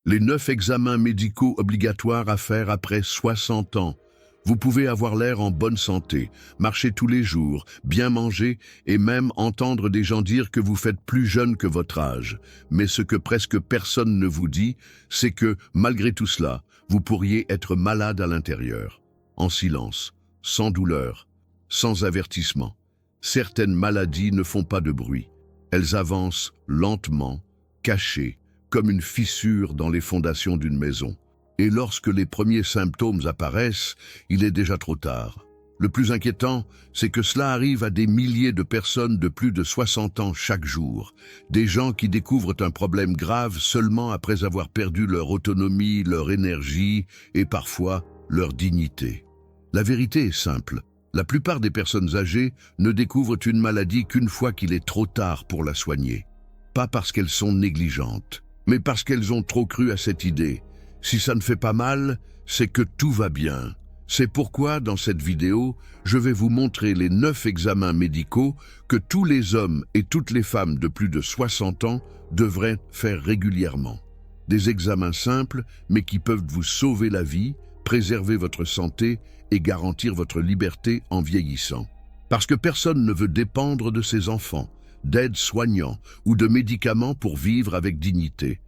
Les 9 examens médicaux obligatoires à faire après 60 ans. Vous pouvez avoir l'air en bonne santé, marcher tous les jours, bien manger et même entendre des gens dire que vous faites plus jeune que votre âge. Mais ce que presque personne ne vous dit, c'est que, malgré tout cela, vous pourriez être malade à l'intérieur, en silence, sans douleur, sans avertissement. Certaines maladies ne font pas de bruit. Elles avancent lentement, cachées, comme une fissure dans les fondations d'une maison. Et lorsque les premiers symptômes apparaissent, il est déjà trop tard. Le plus inquiétant, c'est que cela arrive à des milliers de personnes de plus de 60 ans chaque jour. Des gens qui découvrent un problème grave seulement après avoir perdu leur autonomie, leur énergie et parfois leur dignité. La vérité est simple. La plupart des personnes âgées ne découvrent une maladie qu'une fois qu'il est trop tard pour la soigner. Pas parce qu'elles sont négligentes, mais parce qu'elles ont trop cru à cette idée. Si ça ne fait pas mal, c'est que tout va bien. C'est pourquoi, dans cette vidéo, je vais vous montrer les 9 examens médicaux que tous les hommes et toutes les femmes de plus de 60 ans devraient faire régulièrement. Des examens simples, mais qui peuvent vous sauver la vie, préserver votre santé et garantir votre liberté en vieillissant. Parce que personne ne veut dépendre de ses enfants, d'aides soignants ou de médicaments pour vivre avec dignité.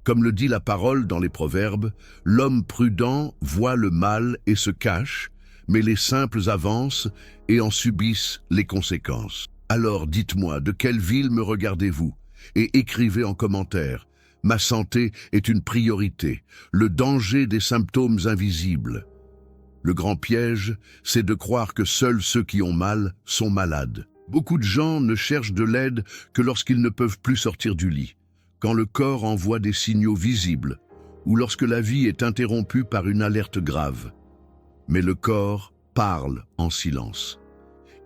Comme le dit la parole dans les Proverbes, l'homme prudent voit le mal et se cache, mais les simples avancent et en subissent les conséquences. Alors dites-moi, de quelle ville me regardez-vous? Et écrivez en commentaire. Ma santé est une priorité, le danger des symptômes invisibles. Le grand piège, c'est de croire que seuls ceux qui ont mal sont malades. Beaucoup de gens ne cherchent de l'aide que lorsqu'ils ne peuvent plus sortir du lit, quand le corps envoie des signaux visibles, ou lorsque la vie est interrompue par une alerte grave. Mais le corps parle en silence.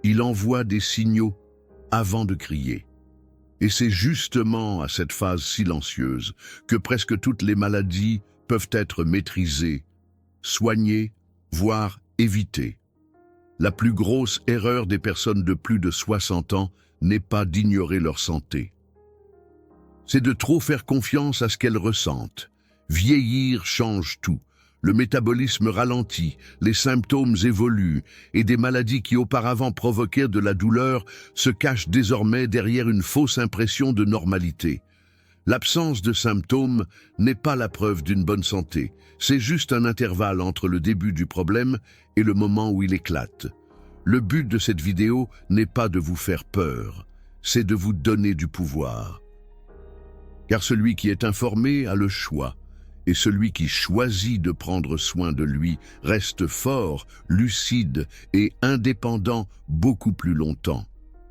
Il envoie des signaux avant de crier. Et c'est justement à cette phase silencieuse que presque toutes les maladies peuvent être maîtrisées, soignées, voire évitées. La plus grosse erreur des personnes de plus de 60 ans n'est pas d'ignorer leur santé. C'est de trop faire confiance à ce qu'elles ressentent. Vieillir change tout. Le métabolisme ralentit, les symptômes évoluent, et des maladies qui auparavant provoquaient de la douleur se cachent désormais derrière une fausse impression de normalité. L'absence de symptômes n'est pas la preuve d'une bonne santé, c'est juste un intervalle entre le début du problème et le moment où il éclate. Le but de cette vidéo n'est pas de vous faire peur, c'est de vous donner du pouvoir. Car celui qui est informé a le choix, et celui qui choisit de prendre soin de lui reste fort, lucide et indépendant beaucoup plus longtemps.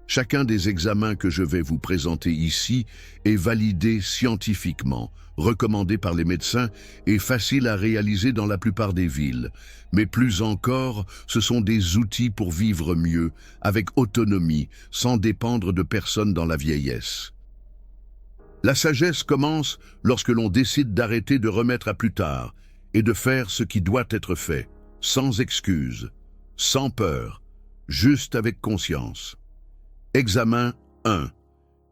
Chacun des examens que je vais vous présenter ici est validé scientifiquement, recommandé par les médecins et facile à réaliser dans la plupart des villes. Mais plus encore, ce sont des outils pour vivre mieux, avec autonomie, sans dépendre de personne dans la vieillesse. La sagesse commence lorsque l'on décide d'arrêter de remettre à plus tard et de faire ce qui doit être fait, sans excuse, sans peur, juste avec conscience. Examen 1.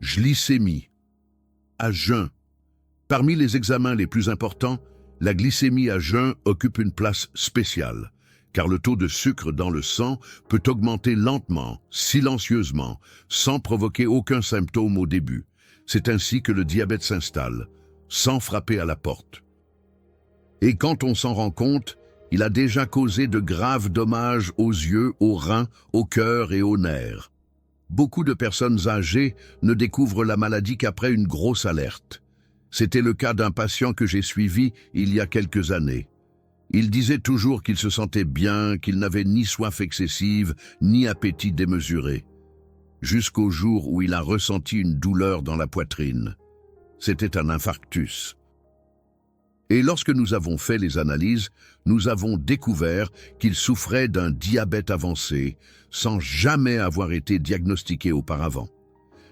Glycémie. À jeun. Parmi les examens les plus importants, la glycémie à jeun occupe une place spéciale, car le taux de sucre dans le sang peut augmenter lentement, silencieusement, sans provoquer aucun symptôme au début. C'est ainsi que le diabète s'installe, sans frapper à la porte. Et quand on s'en rend compte, il a déjà causé de graves dommages aux yeux, aux reins, au cœur et aux nerfs. Beaucoup de personnes âgées ne découvrent la maladie qu'après une grosse alerte. C'était le cas d'un patient que j'ai suivi il y a quelques années. Il disait toujours qu'il se sentait bien, qu'il n'avait ni soif excessive, ni appétit démesuré. Jusqu'au jour où il a ressenti une douleur dans la poitrine. C'était un infarctus. Et lorsque nous avons fait les analyses, nous avons découvert qu'il souffrait d'un diabète avancé, sans jamais avoir été diagnostiqué auparavant.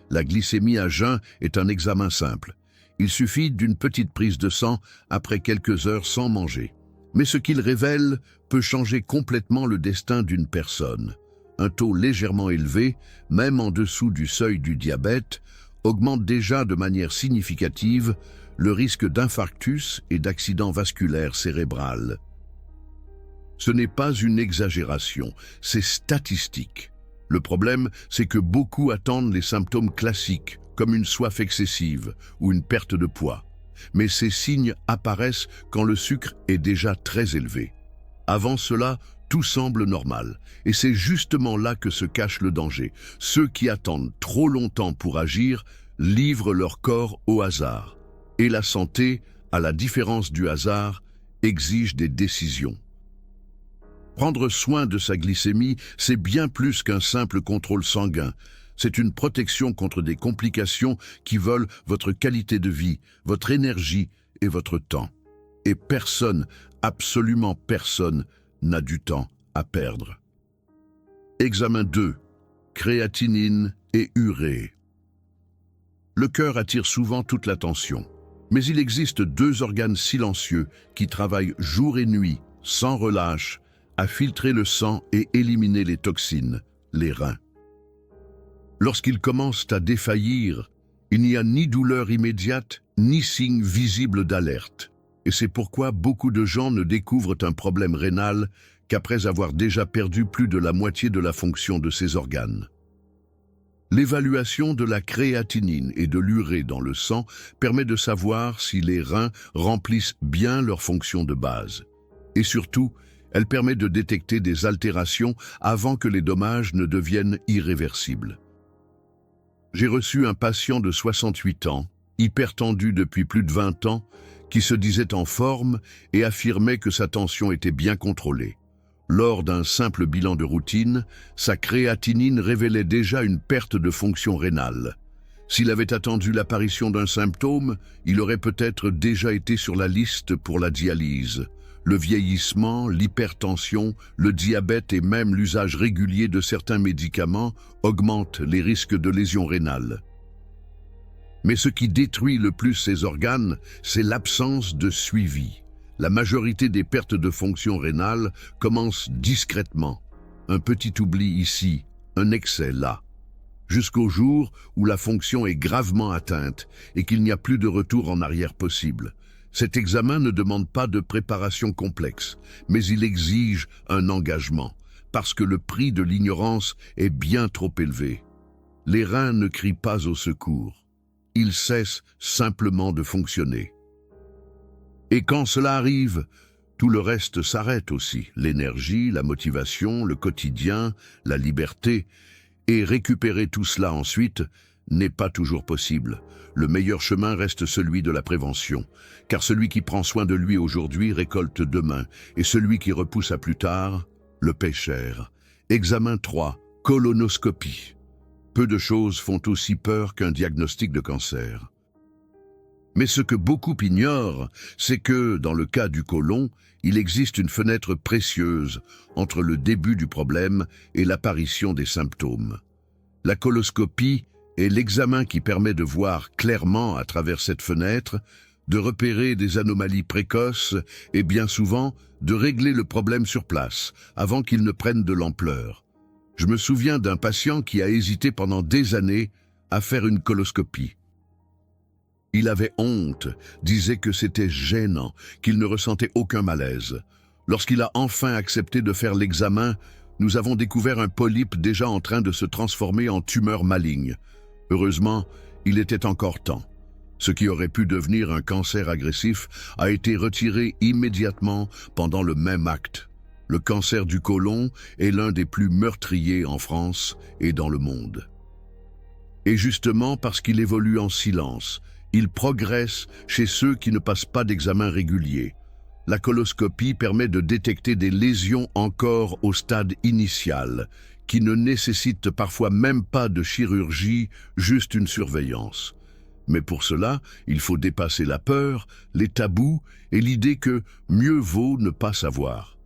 La glycémie à jeun est un examen simple. Il suffit d'une petite prise de sang après quelques heures sans manger. Mais ce qu'il révèle peut changer complètement le destin d'une personne. Un taux légèrement élevé, même en dessous du seuil du diabète, augmente déjà de manière significative le risque d'infarctus et d'accident vasculaire cérébral. Ce n'est pas une exagération, c'est statistique. Le problème, c'est que beaucoup attendent les symptômes classiques, comme une soif excessive ou une perte de poids. Mais ces signes apparaissent quand le sucre est déjà très élevé. Avant cela, tout semble normal, et c'est justement là que se cache le danger. Ceux qui attendent trop longtemps pour agir livrent leur corps au hasard. Et la santé, à la différence du hasard, exige des décisions. Prendre soin de sa glycémie, c'est bien plus qu'un simple contrôle sanguin. C'est une protection contre des complications qui volent votre qualité de vie, votre énergie et votre temps. Et personne, absolument personne, n'a du temps à perdre. Examen 2. Créatinine et urée. Le cœur attire souvent toute l'attention, mais il existe 2 organes silencieux qui travaillent jour et nuit, sans relâche, à filtrer le sang et éliminer les toxines, les reins. Lorsqu'ils commencent à défaillir, il n'y a ni douleur immédiate, ni signe visible d'alerte. Et c'est pourquoi beaucoup de gens ne découvrent un problème rénal qu'après avoir déjà perdu plus de la moitié de la fonction de ces organes. L'évaluation de la créatinine et de l'urée dans le sang permet de savoir si les reins remplissent bien leur fonction de base. Et surtout, elle permet de détecter des altérations avant que les dommages ne deviennent irréversibles. J'ai reçu un patient de 68 ans, hypertendu depuis plus de 20 ans, qui se disait en forme et affirmait que sa tension était bien contrôlée. Lors d'un simple bilan de routine, sa créatinine révélait déjà une perte de fonction rénale. S'il avait attendu l'apparition d'un symptôme, il aurait peut-être déjà été sur la liste pour la dialyse. Le vieillissement, l'hypertension, le diabète et même l'usage régulier de certains médicaments augmentent les risques de lésions rénales. Mais ce qui détruit le plus ces organes, c'est l'absence de suivi. La majorité des pertes de fonction rénale commencent discrètement. Un petit oubli ici, un excès là. Jusqu'au jour où la fonction est gravement atteinte et qu'il n'y a plus de retour en arrière possible. Cet examen ne demande pas de préparation complexe, mais il exige un engagement, parce que le prix de l'ignorance est bien trop élevé. Les reins ne crient pas au secours. Ils cessent simplement de fonctionner. Et quand cela arrive, tout le reste s'arrête aussi. L'énergie, la motivation, le quotidien, la liberté. Et récupérer tout cela ensuite n'est pas toujours possible. Le meilleur chemin reste celui de la prévention, car celui qui prend soin de lui aujourd'hui récolte demain, et celui qui repousse à plus tard le paie cher. Examen 3. Colonoscopie. Peu de choses font aussi peur qu'un diagnostic de cancer. Mais ce que beaucoup ignorent, c'est que, dans le cas du côlon, il existe une fenêtre précieuse entre le début du problème et l'apparition des symptômes. La coloscopie est l'examen qui permet de voir clairement à travers cette fenêtre, de repérer des anomalies précoces et bien souvent de régler le problème sur place, avant qu'il ne prenne de l'ampleur. Je me souviens d'un patient qui a hésité pendant des années à faire une coloscopie. Il avait honte, disait que c'était gênant, qu'il ne ressentait aucun malaise. Lorsqu'il a enfin accepté de faire l'examen, nous avons découvert un polype déjà en train de se transformer en tumeur maligne. Heureusement, il était encore temps. Ce qui aurait pu devenir un cancer agressif a été retiré immédiatement pendant le même acte. Le cancer du côlon est l'un des plus meurtriers en France et dans le monde. Et justement parce qu'il évolue en silence, il progresse chez ceux qui ne passent pas d'examen régulier. La coloscopie permet de détecter des lésions encore au stade initial, qui ne nécessitent parfois même pas de chirurgie, juste une surveillance. Mais pour cela, il faut dépasser la peur, les tabous et l'idée que mieux vaut ne pas savoir.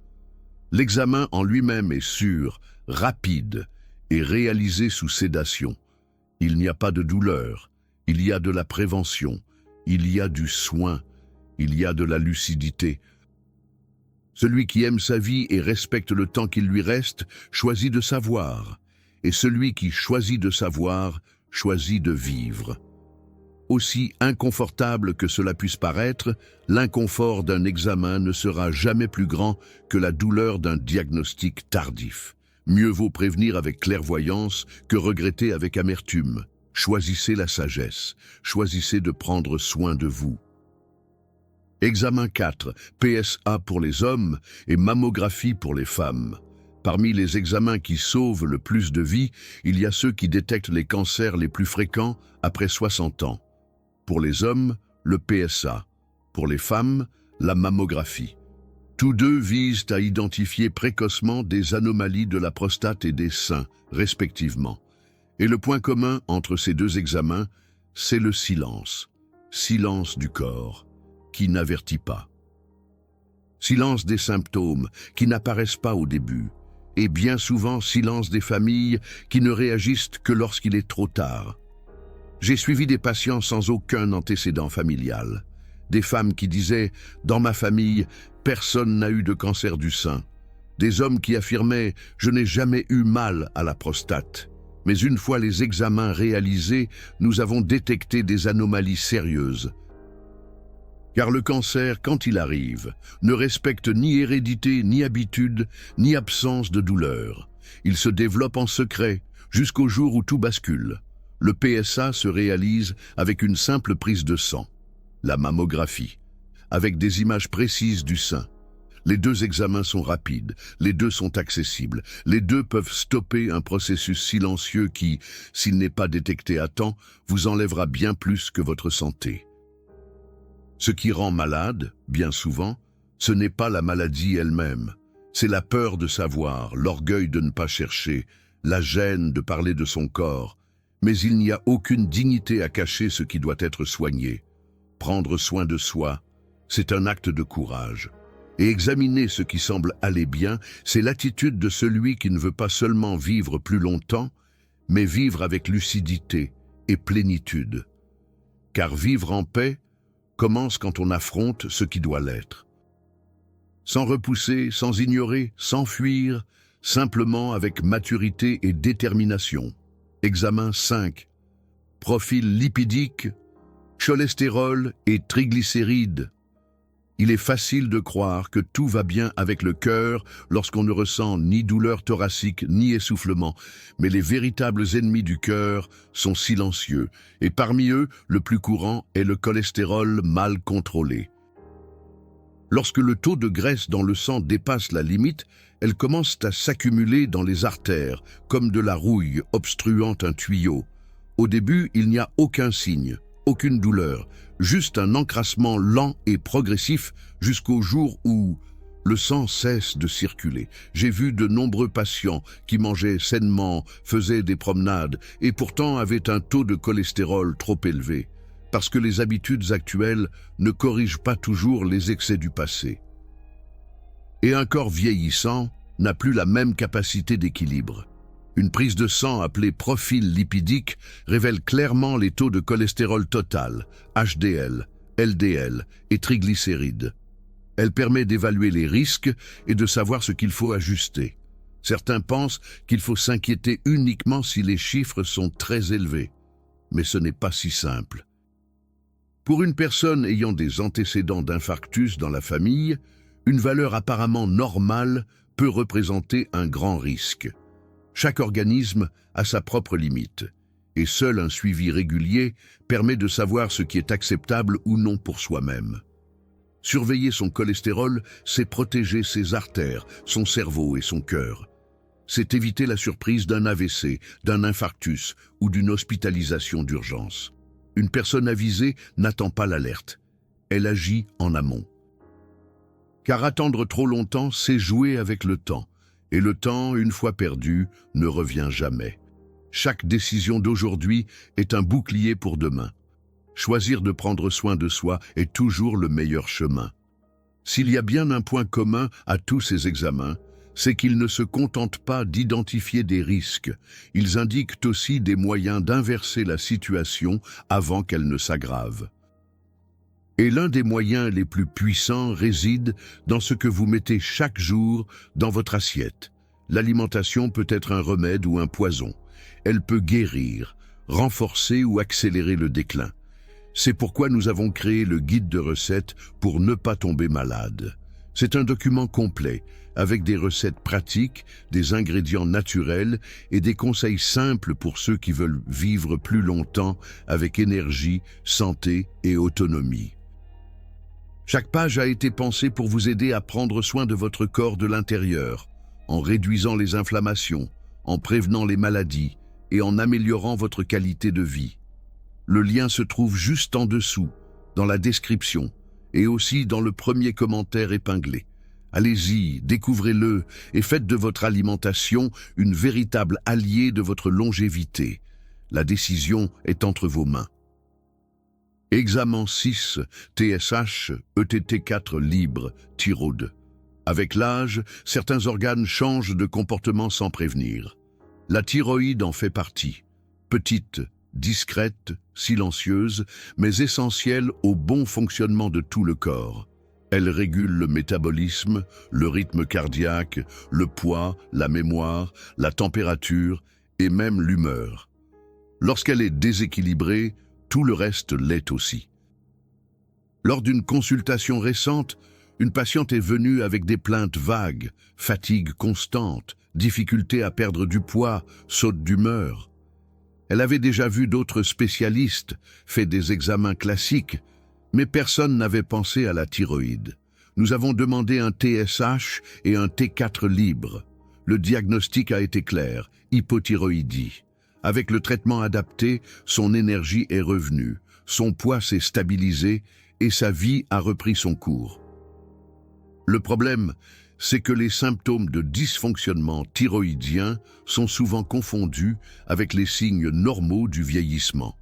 L'examen en lui-même est sûr, rapide et réalisé sous sédation. Il n'y a pas de douleur, il y a de la prévention, il y a du soin, il y a de la lucidité. Celui qui aime sa vie et respecte le temps qu'il lui reste choisit de savoir, et celui qui choisit de savoir choisit de vivre. Aussi inconfortable que cela puisse paraître, l'inconfort d'un examen ne sera jamais plus grand que la douleur d'un diagnostic tardif. Mieux vaut prévenir avec clairvoyance que regretter avec amertume. Choisissez la sagesse, choisissez de prendre soin de vous. Examen 4, PSA pour les hommes et mammographie pour les femmes. Parmi les examens qui sauvent le plus de vies, il y a ceux qui détectent les cancers les plus fréquents après 60 ans. Pour les hommes, le PSA. Pour les femmes, la mammographie. Tous deux visent à identifier précocement des anomalies de la prostate et des seins, respectivement. Et le point commun entre ces deux examens, c'est le silence. Silence du corps, qui n'avertit pas. Silence des symptômes, qui n'apparaissent pas au début. Et bien souvent, silence des familles, qui ne réagissent que lorsqu'il est trop tard. J'ai suivi des patients sans aucun antécédent familial. Des femmes qui disaient « Dans ma famille, personne n'a eu de cancer du sein ». Des hommes qui affirmaient « Je n'ai jamais eu mal à la prostate ». Mais une fois les examens réalisés, nous avons détecté des anomalies sérieuses. Car le cancer, quand il arrive, ne respecte ni hérédité, ni habitude, ni absence de douleur. Il se développe en secret, jusqu'au jour où tout bascule. Le PSA se réalise avec une simple prise de sang, la mammographie, avec des images précises du sein. Les deux examens sont rapides, les deux sont accessibles, les deux peuvent stopper un processus silencieux qui, s'il n'est pas détecté à temps, vous enlèvera bien plus que votre santé. Ce qui rend malade, bien souvent, ce n'est pas la maladie elle-même, c'est la peur de savoir, l'orgueil de ne pas chercher, la gêne de parler de son corps, mais il n'y a aucune dignité à cacher ce qui doit être soigné. Prendre soin de soi, c'est un acte de courage. Et examiner ce qui semble aller bien, c'est l'attitude de celui qui ne veut pas seulement vivre plus longtemps, mais vivre avec lucidité et plénitude. Car vivre en paix commence quand on affronte ce qui doit l'être. Sans repousser, sans ignorer, sans fuir, simplement avec maturité et détermination. Examen 5. Profil lipidique, cholestérol et triglycérides. Il est facile de croire que tout va bien avec le cœur lorsqu'on ne ressent ni douleur thoracique ni essoufflement, mais les véritables ennemis du cœur sont silencieux, et parmi eux, le plus courant est le cholestérol mal contrôlé. Lorsque le taux de graisse dans le sang dépasse la limite, elle commence à s'accumuler dans les artères, comme de la rouille obstruant un tuyau. Au début, il n'y a aucun signe, aucune douleur, juste un encrassement lent et progressif jusqu'au jour où le sang cesse de circuler. J'ai vu de nombreux patients qui mangeaient sainement, faisaient des promenades et pourtant avaient un taux de cholestérol trop élevé, parce que les habitudes actuelles ne corrigent pas toujours les excès du passé. Et un corps vieillissant n'a plus la même capacité d'équilibre. Une prise de sang appelée profil lipidique révèle clairement les taux de cholestérol total, HDL, LDL et triglycérides. Elle permet d'évaluer les risques et de savoir ce qu'il faut ajuster. Certains pensent qu'il faut s'inquiéter uniquement si les chiffres sont très élevés, mais ce n'est pas si simple. Pour une personne ayant des antécédents d'infarctus dans la famille, une valeur apparemment normale peut représenter un grand risque. Chaque organisme a sa propre limite, et seul un suivi régulier permet de savoir ce qui est acceptable ou non pour soi-même. Surveiller son cholestérol, c'est protéger ses artères, son cerveau et son cœur. C'est éviter la surprise d'un AVC, d'un infarctus ou d'une hospitalisation d'urgence. Une personne avisée n'attend pas l'alerte, elle agit en amont. Car attendre trop longtemps, c'est jouer avec le temps. Et le temps, une fois perdu, ne revient jamais. Chaque décision d'aujourd'hui est un bouclier pour demain. Choisir de prendre soin de soi est toujours le meilleur chemin. S'il y a bien un point commun à tous ces examens, c'est qu'ils ne se contentent pas d'identifier des risques. Ils indiquent aussi des moyens d'inverser la situation avant qu'elle ne s'aggrave. Et l'un des moyens les plus puissants réside dans ce que vous mettez chaque jour dans votre assiette. L'alimentation peut être un remède ou un poison. Elle peut guérir, renforcer ou accélérer le déclin. C'est pourquoi nous avons créé le guide de recettes pour ne pas tomber malade. C'est un document complet, avec des recettes pratiques, des ingrédients naturels et des conseils simples pour ceux qui veulent vivre plus longtemps avec énergie, santé et autonomie. Chaque page a été pensée pour vous aider à prendre soin de votre corps de l'intérieur, en réduisant les inflammations, en prévenant les maladies et en améliorant votre qualité de vie. Le lien se trouve juste en dessous, dans la description, et aussi dans le premier commentaire épinglé. Allez-y, découvrez-le et faites de votre alimentation une véritable alliée de votre longévité. La décision est entre vos mains. Examen 6, TSH, ETT4 libre, thyroïde. Avec l'âge, certains organes changent de comportement sans prévenir. La thyroïde en fait partie. Petite, discrète, silencieuse, mais essentielle au bon fonctionnement de tout le corps. Elle régule le métabolisme, le rythme cardiaque, le poids, la mémoire, la température et même l'humeur. Lorsqu'elle est déséquilibrée, tout le reste l'est aussi. Lors d'une consultation récente, une patiente est venue avec des plaintes vagues, fatigue constante, difficulté à perdre du poids, saute d'humeur. Elle avait déjà vu d'autres spécialistes, fait des examens classiques, mais personne n'avait pensé à la thyroïde. Nous avons demandé un TSH et un T4 libre. Le diagnostic a été clair, hypothyroïdie. Avec le traitement adapté, son énergie est revenue, son poids s'est stabilisé et sa vie a repris son cours. Le problème, c'est que les symptômes de dysfonctionnement thyroïdien sont souvent confondus avec les signes normaux du vieillissement.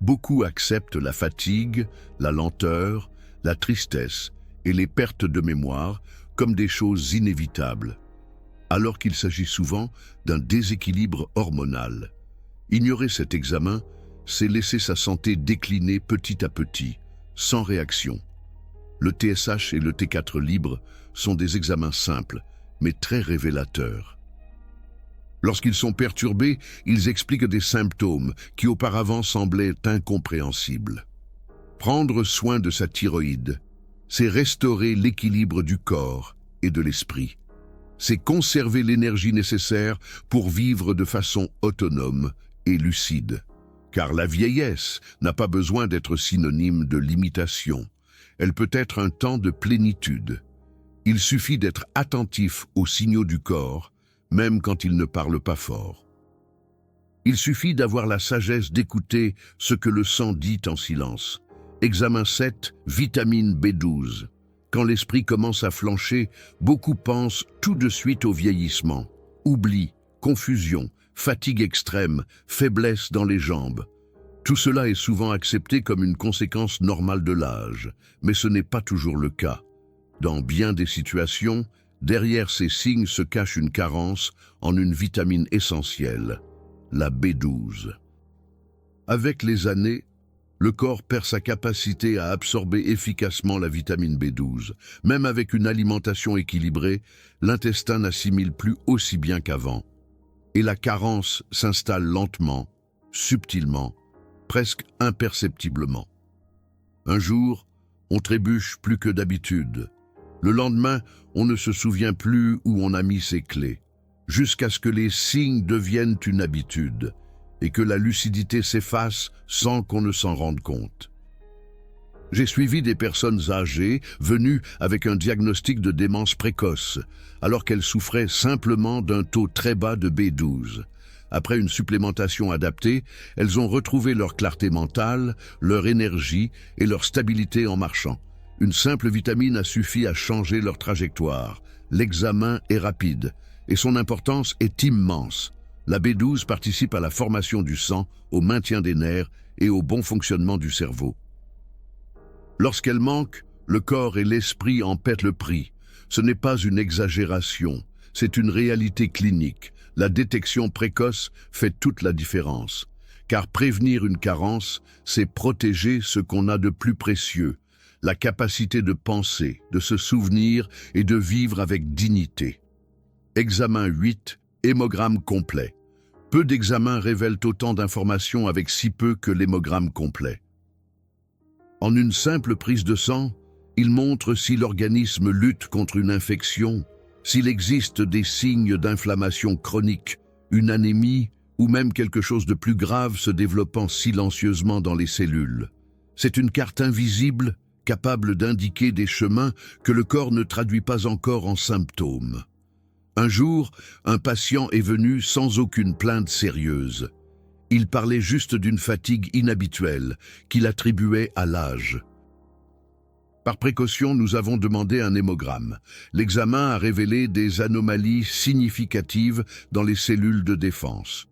Beaucoup acceptent la fatigue, la lenteur, la tristesse et les pertes de mémoire comme des choses inévitables, alors qu'il s'agit souvent d'un déséquilibre hormonal. Ignorer cet examen, c'est laisser sa santé décliner petit à petit, sans réaction. Le TSH et le T4 libre sont des examens simples, mais très révélateurs. Lorsqu'ils sont perturbés, ils expliquent des symptômes qui auparavant semblaient incompréhensibles. Prendre soin de sa thyroïde, c'est restaurer l'équilibre du corps et de l'esprit. C'est conserver l'énergie nécessaire pour vivre de façon autonome et lucide. Car la vieillesse n'a pas besoin d'être synonyme de limitation. Elle peut être un temps de plénitude. Il suffit d'être attentif aux signaux du corps, même quand il ne parle pas fort. Il suffit d'avoir la sagesse d'écouter ce que le sang dit en silence. Examen 7, vitamine B12. Quand l'esprit commence à flancher, beaucoup pensent tout de suite au vieillissement. Oubli, confusion, fatigue extrême, faiblesse dans les jambes. Tout cela est souvent accepté comme une conséquence normale de l'âge, mais ce n'est pas toujours le cas. Dans bien des situations, derrière ces signes se cache une carence en une vitamine essentielle, la B12. Avec les années, le corps perd sa capacité à absorber efficacement la vitamine B12. Même avec une alimentation équilibrée, l'intestin n'assimile plus aussi bien qu'avant. Et la carence s'installe lentement, subtilement, presque imperceptiblement. Un jour, on trébuche plus que d'habitude. Le lendemain, on ne se souvient plus où on a mis ses clés, jusqu'à ce que les signes deviennent une habitude et que la lucidité s'efface sans qu'on ne s'en rende compte. J'ai suivi des personnes âgées venues avec un diagnostic de démence précoce, alors qu'elles souffraient simplement d'un taux très bas de B12. Après une supplémentation adaptée, elles ont retrouvé leur clarté mentale, leur énergie et leur stabilité en marchant. Une simple vitamine a suffi à changer leur trajectoire. L'examen est rapide et son importance est immense. La B12 participe à la formation du sang, au maintien des nerfs et au bon fonctionnement du cerveau. Lorsqu'elle manque, le corps et l'esprit en paient le prix. Ce n'est pas une exagération, c'est une réalité clinique. La détection précoce fait toute la différence. Car prévenir une carence, c'est protéger ce qu'on a de plus précieux, la capacité de penser, de se souvenir et de vivre avec dignité. Examen 8, hémogramme complet. Peu d'examens révèlent autant d'informations avec si peu que l'hémogramme complet. En une simple prise de sang, il montre si l'organisme lutte contre une infection, s'il existe des signes d'inflammation chronique, une anémie ou même quelque chose de plus grave se développant silencieusement dans les cellules. C'est une carte invisible, capable d'indiquer des chemins que le corps ne traduit pas encore en symptômes. Un jour, un patient est venu sans aucune plainte sérieuse. Il parlait juste d'une fatigue inhabituelle qu'il attribuait à l'âge. Par précaution, nous avons demandé un hémogramme. L'examen a révélé des anomalies significatives dans les cellules de défense.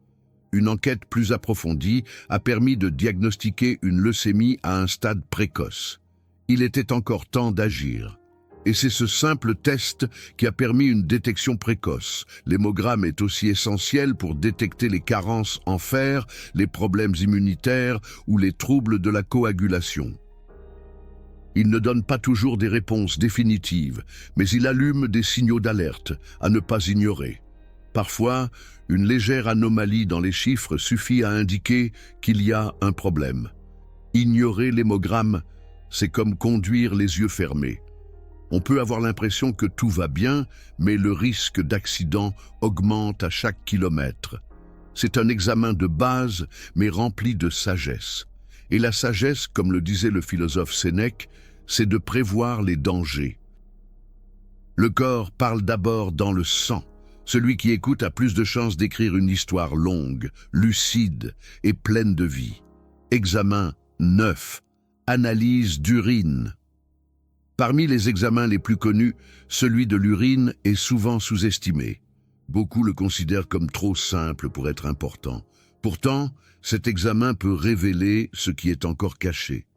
Une enquête plus approfondie a permis de diagnostiquer une leucémie à un stade précoce. Il était encore temps d'agir. Et c'est ce simple test qui a permis une détection précoce. L'hémogramme est aussi essentiel pour détecter les carences en fer, les problèmes immunitaires ou les troubles de la coagulation. Il ne donne pas toujours des réponses définitives, mais il allume des signaux d'alerte à ne pas ignorer. Parfois, une légère anomalie dans les chiffres suffit à indiquer qu'il y a un problème. Ignorer l'hémogramme, c'est comme conduire les yeux fermés. On peut avoir l'impression que tout va bien, mais le risque d'accident augmente à chaque kilomètre. C'est un examen de base, mais rempli de sagesse. Et la sagesse, comme le disait le philosophe Sénèque, c'est de prévoir les dangers. Le corps parle d'abord dans le sang. Celui qui écoute a plus de chances d'écrire une histoire longue, lucide et pleine de vie. Examen 9. Analyse d'urine. Parmi les examens les plus connus, celui de l'urine est souvent sous-estimé. Beaucoup le considèrent comme trop simple pour être important. Pourtant, cet examen peut révéler ce qui est encore caché.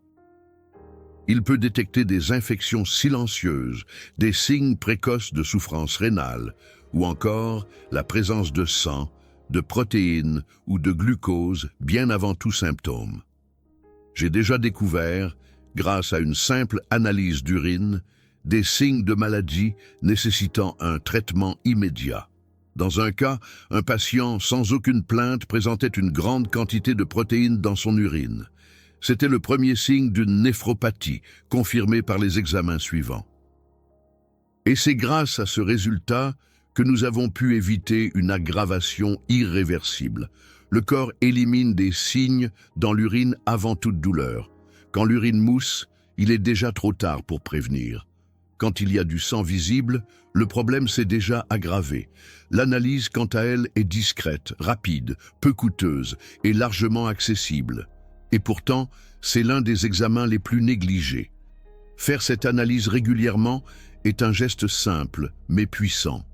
Il peut détecter des infections silencieuses, des signes précoces de souffrance rénale, ou encore la présence de sang, de protéines ou de glucose bien avant tout symptôme. J'ai déjà découvert, grâce à une simple analyse d'urine, des signes de maladie nécessitant un traitement immédiat. Dans un cas, un patient sans aucune plainte présentait une grande quantité de protéines dans son urine. C'était le premier signe d'une néphropathie, confirmée par les examens suivants. Et c'est grâce à ce résultat que nous avons pu éviter une aggravation irréversible. Le corps élimine des signes dans l'urine avant toute douleur. Quand l'urine mousse, il est déjà trop tard pour prévenir. Quand il y a du sang visible, le problème s'est déjà aggravé. L'analyse, quant à elle, est discrète, rapide, peu coûteuse et largement accessible. Et pourtant, c'est l'un des examens les plus négligés. Faire cette analyse régulièrement est un geste simple, mais puissant.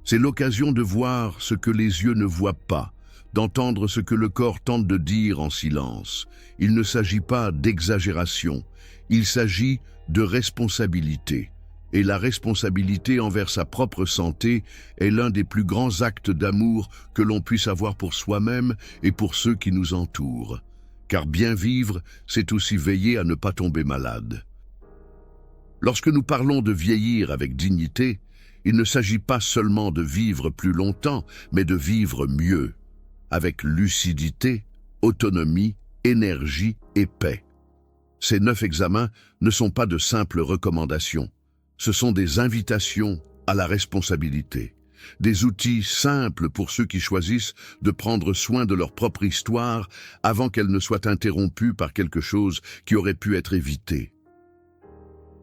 C'est l'occasion de voir ce que les yeux ne voient pas, d'entendre ce que le corps tente de dire en silence. Il ne s'agit pas d'exagération, il s'agit de responsabilité. Et la responsabilité envers sa propre santé est l'un des plus grands actes d'amour que l'on puisse avoir pour soi-même et pour ceux qui nous entourent. Car bien vivre, c'est aussi veiller à ne pas tomber malade. Lorsque nous parlons de vieillir avec dignité, il ne s'agit pas seulement de vivre plus longtemps, mais de vivre mieux, avec lucidité, autonomie, énergie et paix. Ces 9 examens ne sont pas de simples recommandations. Ce sont des invitations à la responsabilité, des outils simples pour ceux qui choisissent de prendre soin de leur propre histoire avant qu'elle ne soit interrompue par quelque chose qui aurait pu être évité.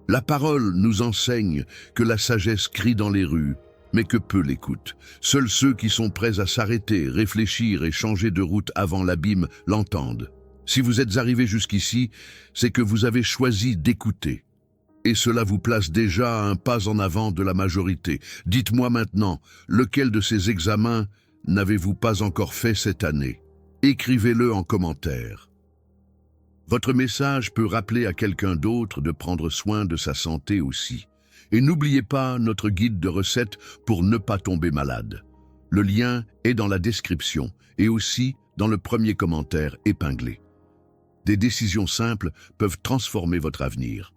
La parole nous enseigne que la sagesse crie dans les rues, mais que peu l'écoutent. Seuls ceux qui sont prêts à s'arrêter, réfléchir et changer de route avant l'abîme l'entendent. Si vous êtes arrivé jusqu'ici, c'est que vous avez choisi d'écouter. Et cela vous place déjà à un pas en avant de la majorité. Dites-moi maintenant, lequel de ces examens n'avez-vous pas encore fait cette année? Écrivez-le en commentaire. Votre message peut rappeler à quelqu'un d'autre de prendre soin de sa santé aussi. Et n'oubliez pas notre guide de recettes pour ne pas tomber malade. Le lien est dans la description et aussi dans le premier commentaire épinglé. Des décisions simples peuvent transformer votre avenir.